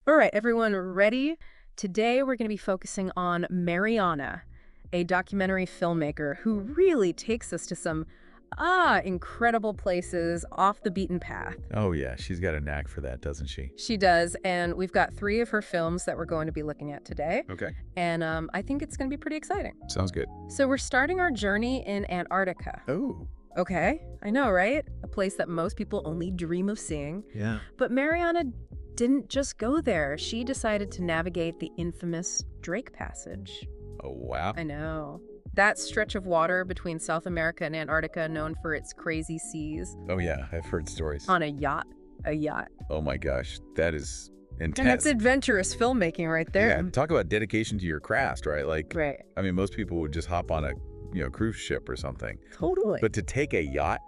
All right, everyone, ready? Today we're going to be focusing on Mariana, a documentary filmmaker who really takes us to some incredible places off the beaten path. Oh, yeah, she's got a knack for that, doesn't she? She does, and we've got 3 of her films that we're going to be looking at today, Okay. and I think it's going to be pretty exciting. Sounds good. So we're starting our journey in Antarctica. Oh, Okay, I know, right? A place that most people only dream of seeing. yeah. But Mariana didn't just go there. She decided to navigate the infamous Drake Passage. Oh, wow. I know. That stretch of water between South America and Antarctica, known for its crazy seas, Oh, yeah, I've heard stories. on a yacht. A yacht. Oh, my gosh, that is And intense. that's adventurous filmmaking right there. Yeah, talk about dedication to your craft, right? Like, Right. I mean, most people would just hop on a, cruise ship or something. Totally. But to take a yacht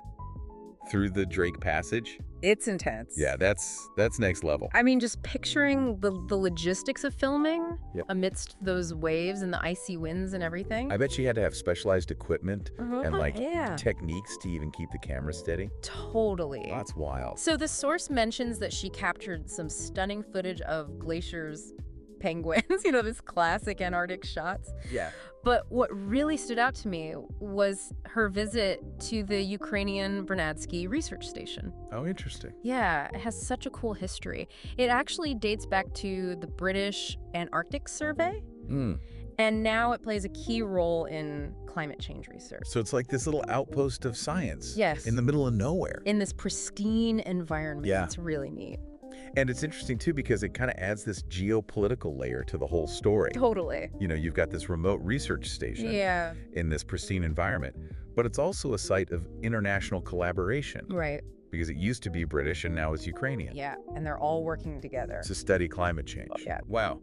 through the Drake Passage, It's intense. yeah, that's next level. I mean, just picturing the logistics of filming Yep. amidst those waves and the icy winds and everything. I bet she had to have specialized equipment and, like, yeah. techniques to even keep the camera steady. Totally. That's wild. So the source mentions that she captured some stunning footage of glaciers, penguins, this classic Antarctic shots. Yeah. But what really stood out to me was her visit to the Ukrainian Vernadsky research station. Oh, interesting. Yeah, it has such a cool history. It actually dates back to the British Antarctic Survey, Mm. and now it plays a key role in climate change research. So it's like this little outpost of science. Yes. In the middle of nowhere. In this pristine environment. Yeah. It's really neat. And it's interesting, too, because it kind of adds this geopolitical layer to the whole story. Totally. You've got this remote research station Yeah, in this pristine environment, but it's also a site of international collaboration right. because it used to be British and now it's Ukrainian Yeah, and they're all working together. to study climate change. Yeah. Wow.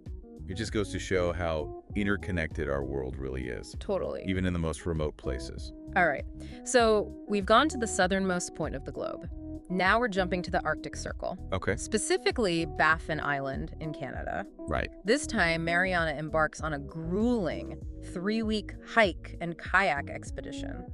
It just goes to show how interconnected our world really is, Totally. even in the most remote places. All right. So we've gone to the southernmost point of the globe. Now we're jumping to the Arctic Circle, Okay. specifically Baffin Island in Canada. Right. This time, Mariana embarks on a grueling 3-week hike and kayak expedition.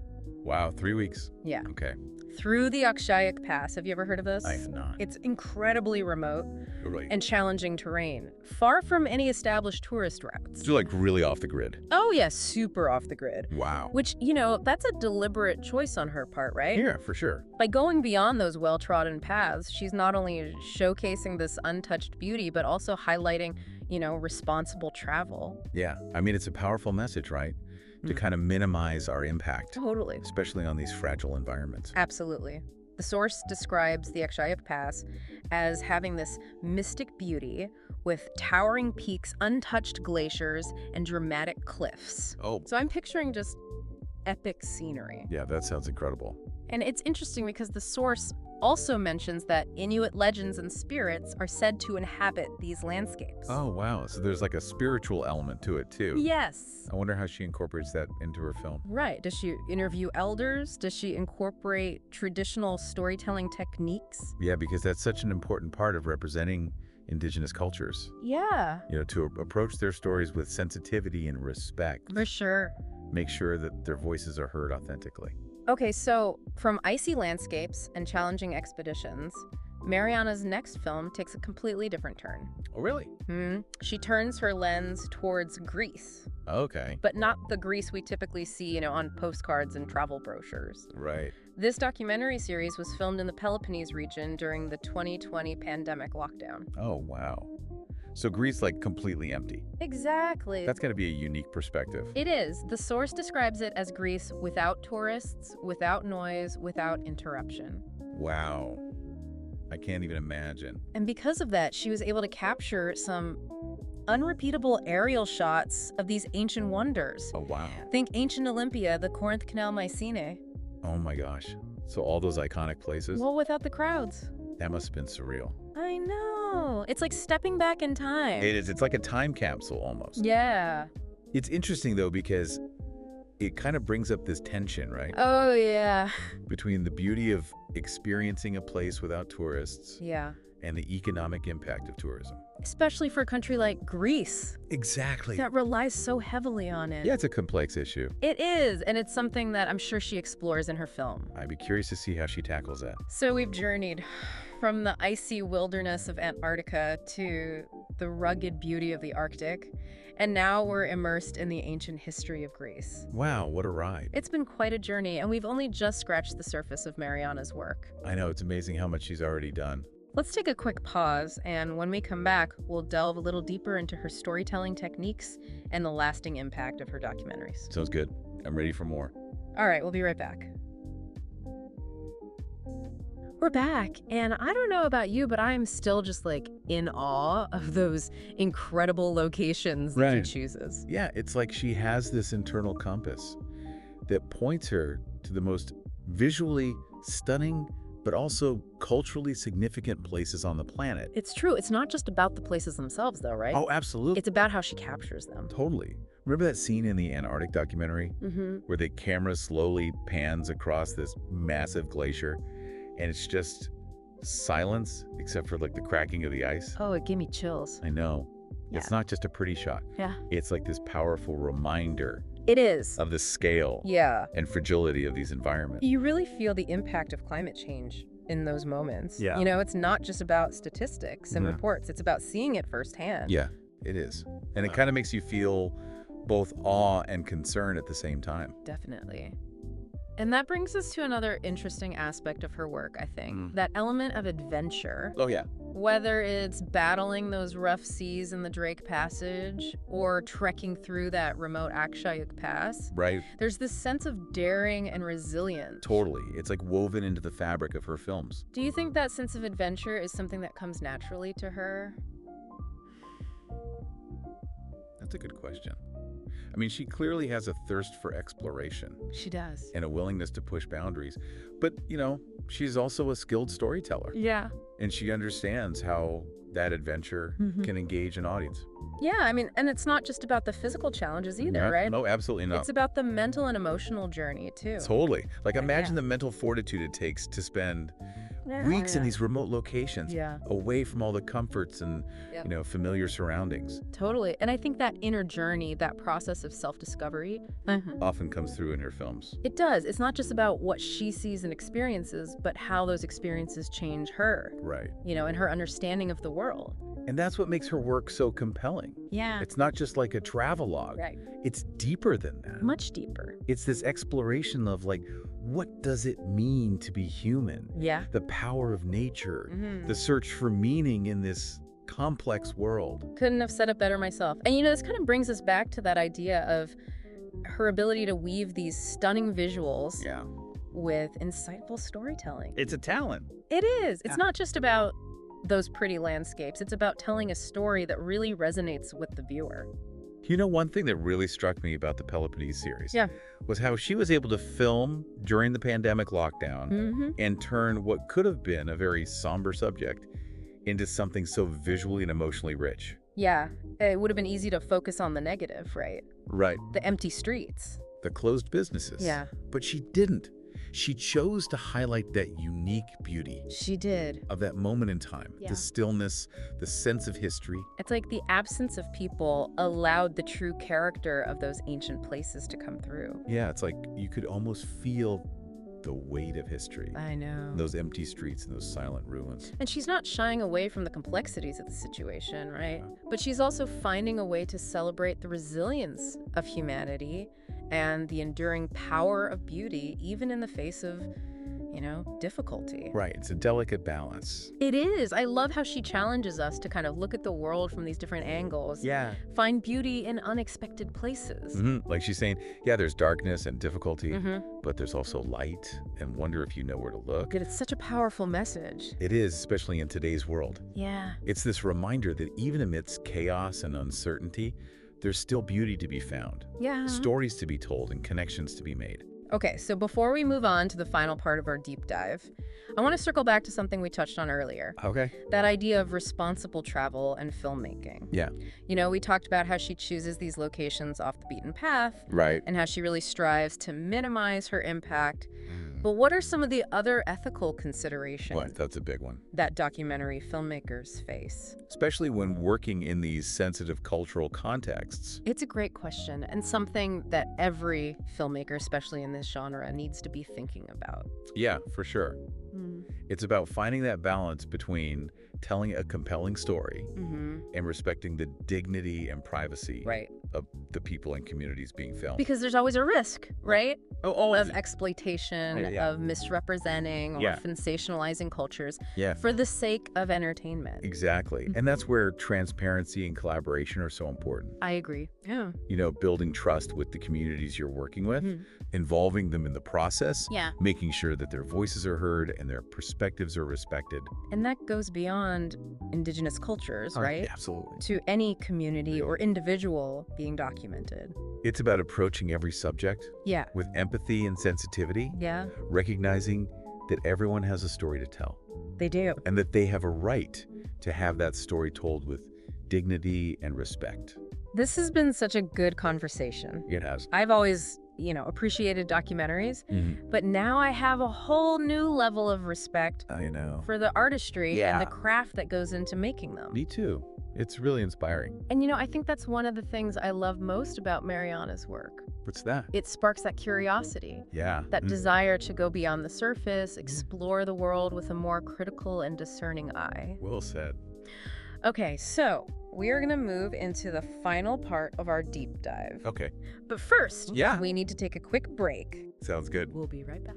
Wow. 3 weeks. Yeah. Okay. Through the Akshayak Pass. Have you ever heard of this? I have not. It's incredibly remote Right. and challenging terrain, far from any established tourist routes. So like really off the grid. Oh, yeah, super off the grid. Wow. Which, that's a deliberate choice on her part, right? Yeah, for sure. By going beyond those well-trodden paths, she's not only showcasing this untouched beauty, but also highlighting, responsible travel. Yeah. I mean, it's a powerful message, right? To kind of minimize our impact, Totally. especially on these fragile environments. Absolutely. The source describes the Akshayak Pass as having this mystic beauty with towering peaks, untouched glaciers, and dramatic cliffs. Oh, So I'm picturing just epic scenery. yeah, that sounds incredible. And it's interesting because the source also mentions that Inuit legends and spirits are said to inhabit these landscapes. Oh, wow. So there's like a spiritual element to it, too. Yes. I wonder how she incorporates that into her film. Right. Does she interview elders? Does she incorporate traditional storytelling techniques? Yeah, because that's such an important part of representing indigenous cultures. Yeah, To approach their stories with sensitivity and respect. for sure. Make sure that their voices are heard authentically. Okay, so from icy landscapes and challenging expeditions, Mariana's next film takes a completely different turn. Oh, really? She turns her lens towards Greece, Okay. but not the Greece we typically see, on postcards and travel brochures. Right. This documentary series was filmed in the Peloponnese region during the 2020 pandemic lockdown. Oh, wow. So Greece, like, completely empty. Exactly. That's got to be a unique perspective. It is. The source describes it as Greece without tourists, without noise, without interruption. Wow. I can't even imagine. And because of that, she was able to capture some unrepeatable aerial shots of these ancient wonders. Oh, wow. Think ancient Olympia, the Corinth Canal Mycenae. Oh, my gosh. So all those iconic places, Well, without the crowds. that must have been surreal. I know. It's like stepping back in time. It is. It's like a time capsule almost. Yeah. It's interesting, though, because it kind of brings up this tension, right? Oh, yeah. Between the beauty of experiencing a place without tourists Yeah. and the economic impact of tourism. Especially for a country like Greece Exactly. that relies so heavily on it. Yeah, it's a complex issue. It is, and it's something that I'm sure she explores in her film. I'd be curious to see how she tackles that. So we've journeyed from the icy wilderness of Antarctica to the rugged beauty of the Arctic, and now we're immersed in the ancient history of Greece. Wow, what a ride. It's been quite a journey, and we've only just scratched the surface of Mariana's work. I know, it's amazing how much she's already done. Let's take a quick pause, and when we come back, we'll delve a little deeper into her storytelling techniques and the lasting impact of her documentaries. Sounds good. I'm ready for more. All right, we'll be right back. We're back, and I don't know about you, but I'm still just like in awe of those incredible locations that Right. she chooses. Yeah, it's like she has this internal compass that points her to the most visually stunning, but also culturally significant places on the planet. It's true. It's not just about the places themselves, though, right? Oh, absolutely. It's about how she captures them. Totally. Remember that scene in the Antarctic documentary where the camera slowly pans across this massive glacier and it's just silence except for like the cracking of the ice? Oh, it gave me chills. I know. Yeah. It's not just a pretty shot. Yeah. It's like this powerful reminder It is. of the scale Yeah. and fragility of these environments. You really feel the impact of climate change in those moments. Yeah. You know, it's not just about statistics and Yeah. reports. It's about seeing it firsthand. Yeah, it is. And it kind of makes you feel both awe and concern at the same time. Definitely. And that brings us to another interesting aspect of her work, I think. That element of adventure. Oh, yeah. Whether it's battling those rough seas in the Drake Passage or trekking through that remote Akshayuk Pass, Right. there's this sense of daring and resilience. Totally. It's like woven into the fabric of her films. Do you think that sense of adventure is something that comes naturally to her? That's a good question. I mean, she clearly has a thirst for exploration She does. and a willingness to push boundaries. But, you know, she's also a skilled storyteller. Yeah. And she understands how that adventure can engage an audience. Yeah, I mean, and it's not just about the physical challenges either, Yeah, right? No, absolutely not. It's about the mental and emotional journey, too. Totally. Like, imagine Yeah. the mental fortitude it takes to spend Yeah, weeks in yeah. these remote locations, Yeah. away from all the comforts and, Yep. you know, familiar surroundings. Totally. And I think that inner journey, that process of self-discovery, Often comes through in her films. it does. It's not just about what she sees and experiences, but how those experiences change her, Right. you know, and her understanding of the world. And that's what makes her work so compelling. Yeah. It's not just like a travelogue. Right. It's deeper than that. Much deeper. It's this exploration of, like, what does it mean to be human? Yeah. The power of nature, the search for meaning in this complex world. Couldn't have said it better myself. And you know, this kind of brings us back to that idea of her ability to weave these stunning visuals Yeah. with insightful storytelling. It's a talent. It is. It's not just about those pretty landscapes. It's about telling a story that really resonates with the viewer. You know, one thing that really struck me about the Peloponnese series Yeah. was how she was able to film during the pandemic lockdown and turn what could have been a very somber subject into something so visually and emotionally rich. Yeah. It would have been easy to focus on the negative, right? Right. The empty streets. The closed businesses. Yeah. But she didn't. She chose to highlight that unique beauty She did. of that moment in time, Yeah. the stillness, the sense of history. It's like the absence of people allowed the true character of those ancient places to come through. Yeah, it's like you could almost feel the weight of history. I know. Those empty streets and those silent ruins. And she's not shying away from the complexities of the situation, right? But she's also finding a way to celebrate the resilience of humanity and the enduring power of beauty, even in the face of, you know, difficulty. Right, it's a delicate balance. It is. I love how she challenges us to kind of look at the world from these different angles. Yeah. Find beauty in unexpected places. Like she's saying, yeah, there's darkness and difficulty, Mm-hmm. but there's also light and wonder if you know where to look. It's such a powerful message. It is, especially in today's world. Yeah. It's this reminder that even amidst chaos and uncertainty, there's still beauty to be found, Yeah. stories to be told, and connections to be made. Okay, so before we move on to the final part of our deep dive, I want to circle back to something we touched on earlier. Okay. That idea of responsible travel and filmmaking. Yeah. You know, we talked about how she chooses these locations off the beaten path Right. and how she really strives to minimize her impact. But what are some of the other ethical considerations What? That's a big one. that documentary filmmakers face? Especially when working in these sensitive cultural contexts. It's a great question, and something that every filmmaker, especially in this genre, needs to be thinking about. Yeah, for sure. Mm. It's about finding that balance between telling a compelling story Mm-hmm. and respecting the dignity and privacy Right. of the people and communities being filmed. Because there's always a risk, right? Oh, Of exploitation, Yeah. of misrepresenting or Yeah. sensationalizing cultures yeah, for the sake of entertainment. exactly. And that's where transparency and collaboration are so important. I agree. Yeah. Building trust with the communities you're working with, Mhm. involving them in the process, Yeah. making sure that their voices are heard and their perspectives are respected. And that goes beyond indigenous cultures, right? Absolutely. To any community or individual being documented. It's about approaching every subject Yeah. with empathy and sensitivity, Yeah, recognizing that everyone has a story to tell they do. and that they have a right to have that story told with dignity and respect. This has been such a good conversation. It has. I've always, appreciated documentaries, but now I have a whole new level of respect I know. for the artistry and Yeah. the craft that goes into making them. Me too. It's really inspiring. And I think that's one of the things I love most about Mariana's work. What's that? It sparks that curiosity, Yeah. that desire to go beyond the surface, explore the world with a more critical and discerning eye. Well said. Okay, so we are going to move into the final part of our deep dive. Okay. But first, Yeah. we need to take a quick break. Sounds good. We'll be right back.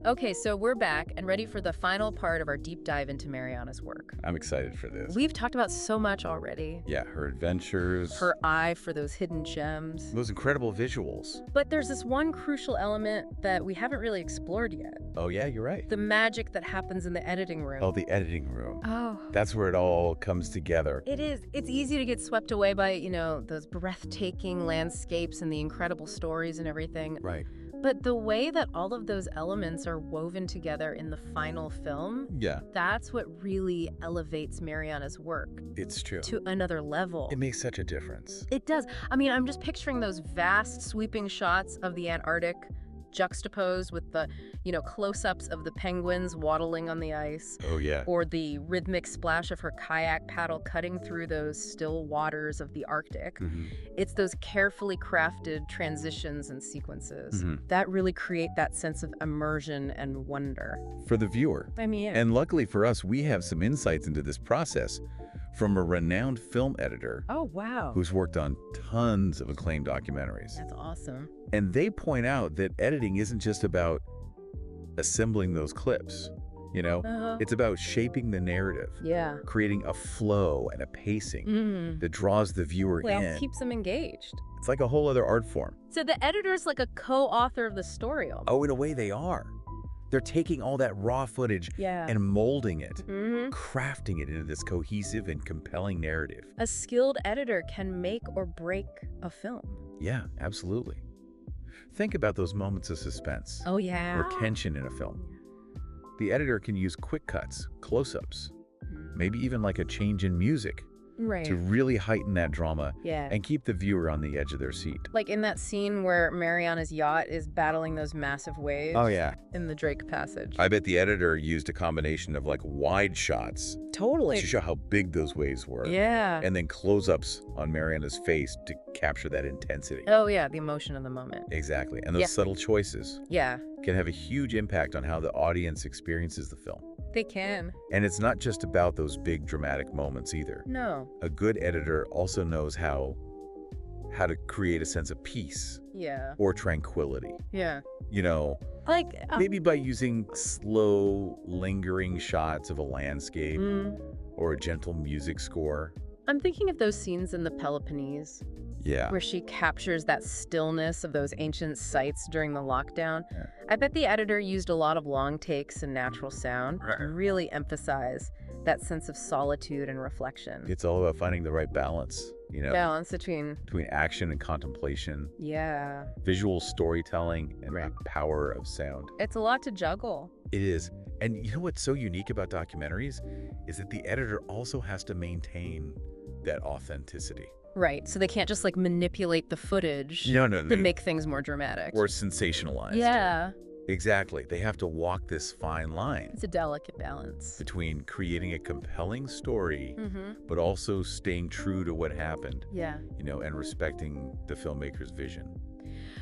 Okay, so we're back and ready for the final part of our deep dive into Mariana's work. I'm excited for this. We've talked about so much already. Yeah, her adventures. Her eye for those hidden gems. Those incredible visuals. But there's this one crucial element that we haven't really explored yet. Oh, yeah, you're right. The magic that happens in the editing room. Oh, the editing room. Oh. That's where it all comes together. It is. It's easy to get swept away by, those breathtaking landscapes and the incredible stories and everything. Right. But the way that all of those elements are woven together in the final film, Yeah, that's what really elevates Mariana's work it's true. to another level. It makes such a difference. It does. I mean, I'm just picturing those vast sweeping shots of the Antarctic juxtaposed with the, close-ups of the penguins waddling on the ice, Oh, yeah. or the rhythmic splash of her kayak paddle cutting through those still waters of the Arctic. Mhm. It's those carefully crafted transitions and sequences Mhm. that really create that sense of immersion and wonder. For the viewer. I mean, And luckily for us, we have some insights into this process from a renowned film editor oh, wow. who's worked on tons of acclaimed documentaries. That's awesome. And they point out that editing isn't just about assembling those clips, Uh-huh. It's about shaping the narrative, Yeah. creating a flow and a pacing Mm. that draws the viewer Well, in. keeps them engaged. It's like a whole other art form. So the editor's like a co-author of the story. Oh, in a way they are. They're taking all that raw footage Yeah. and molding it, Mhm. crafting it into this cohesive and compelling narrative. A skilled editor can make or break a film. Yeah, absolutely. Think about those moments of suspense Oh, yeah. or tension in a film. The editor can use quick cuts, close-ups, maybe even like a change in music Right. to really heighten that drama Yeah. and keep the viewer on the edge of their seat. Like in that scene where Mariana's yacht is battling those massive waves yeah. in the Drake Passage. I bet the editor used a combination of like wide shots Totally. to show how big those waves were. Yeah. And then close-ups on Mariana's face to capture that intensity. Oh, yeah, the emotion of the moment. Exactly. And those Yeah. subtle choices Yeah, can have a huge impact on how the audience experiences the film. they can. And it's not just about those big dramatic moments either. No. A good editor also knows how to create a sense of peace Yeah. or tranquility. Yeah. Like, Maybe by using slow, lingering shots of a landscape or a gentle music score. I'm thinking of those scenes in the Peloponnese Yeah. where she captures that stillness of those ancient sites during the lockdown. Yeah. I bet the editor used a lot of long takes and natural sound to Right. really emphasize that sense of solitude and reflection. It's all about finding the right balance, Balance between, between action and contemplation, yeah, visual storytelling, and Right. the power of sound. it's a lot to juggle. It is. And you know what's so unique about documentaries is that the editor also has to maintain that authenticity. Right, so they can't just, like, manipulate the footage No, no, to make things more dramatic. or sensationalized. Yeah, Exactly. They have to walk this fine line it's a delicate balance. between creating a compelling story, Mm-hmm. but also staying true to what happened, Yeah. and respecting the filmmaker's vision.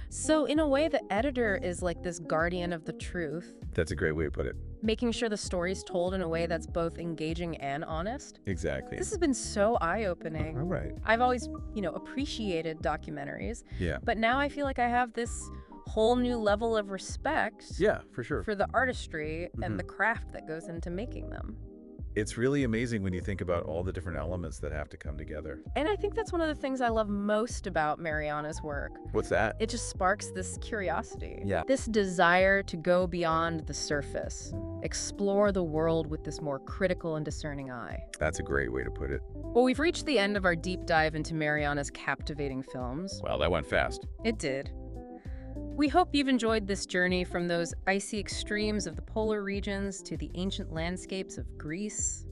So in a way, the editor is like this guardian of the truth, That's a great way to put it. making sure the story's told in a way that's both engaging and honest. Exactly. This has been so eye-opening. All right. I've always, appreciated documentaries, Yeah. but now I feel like I have this whole new level of respect Yeah, for sure. for the artistry and Mhm. the craft that goes into making them. It's really amazing when you think about all the different elements that have to come together. And I think that's one of the things I love most about Mariana's work. What's that? It just sparks this curiosity. Yeah. This desire to go beyond the surface, explore the world with this more critical and discerning eye. That's a great way to put it. Well, we've reached the end of our deep dive into Mariana's captivating films. Well, that went fast. It did. We hope you've enjoyed this journey from those icy extremes of the polar regions to the ancient landscapes of Greece.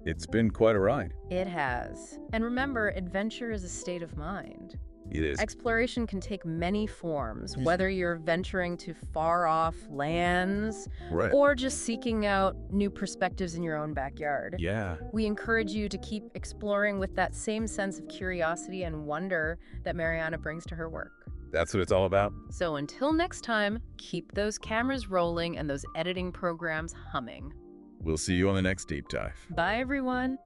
It's been quite a ride. It has. And remember, adventure is a state of mind. It is. Exploration can take many forms, whether you're venturing to far-off lands Right. or just seeking out new perspectives in your own backyard. Yeah. We encourage you to keep exploring with that same sense of curiosity and wonder that Mariana brings to her work. That's what it's all about. So until next time, keep those cameras rolling and those editing programs humming. We'll see you on the next deep dive. Bye, everyone.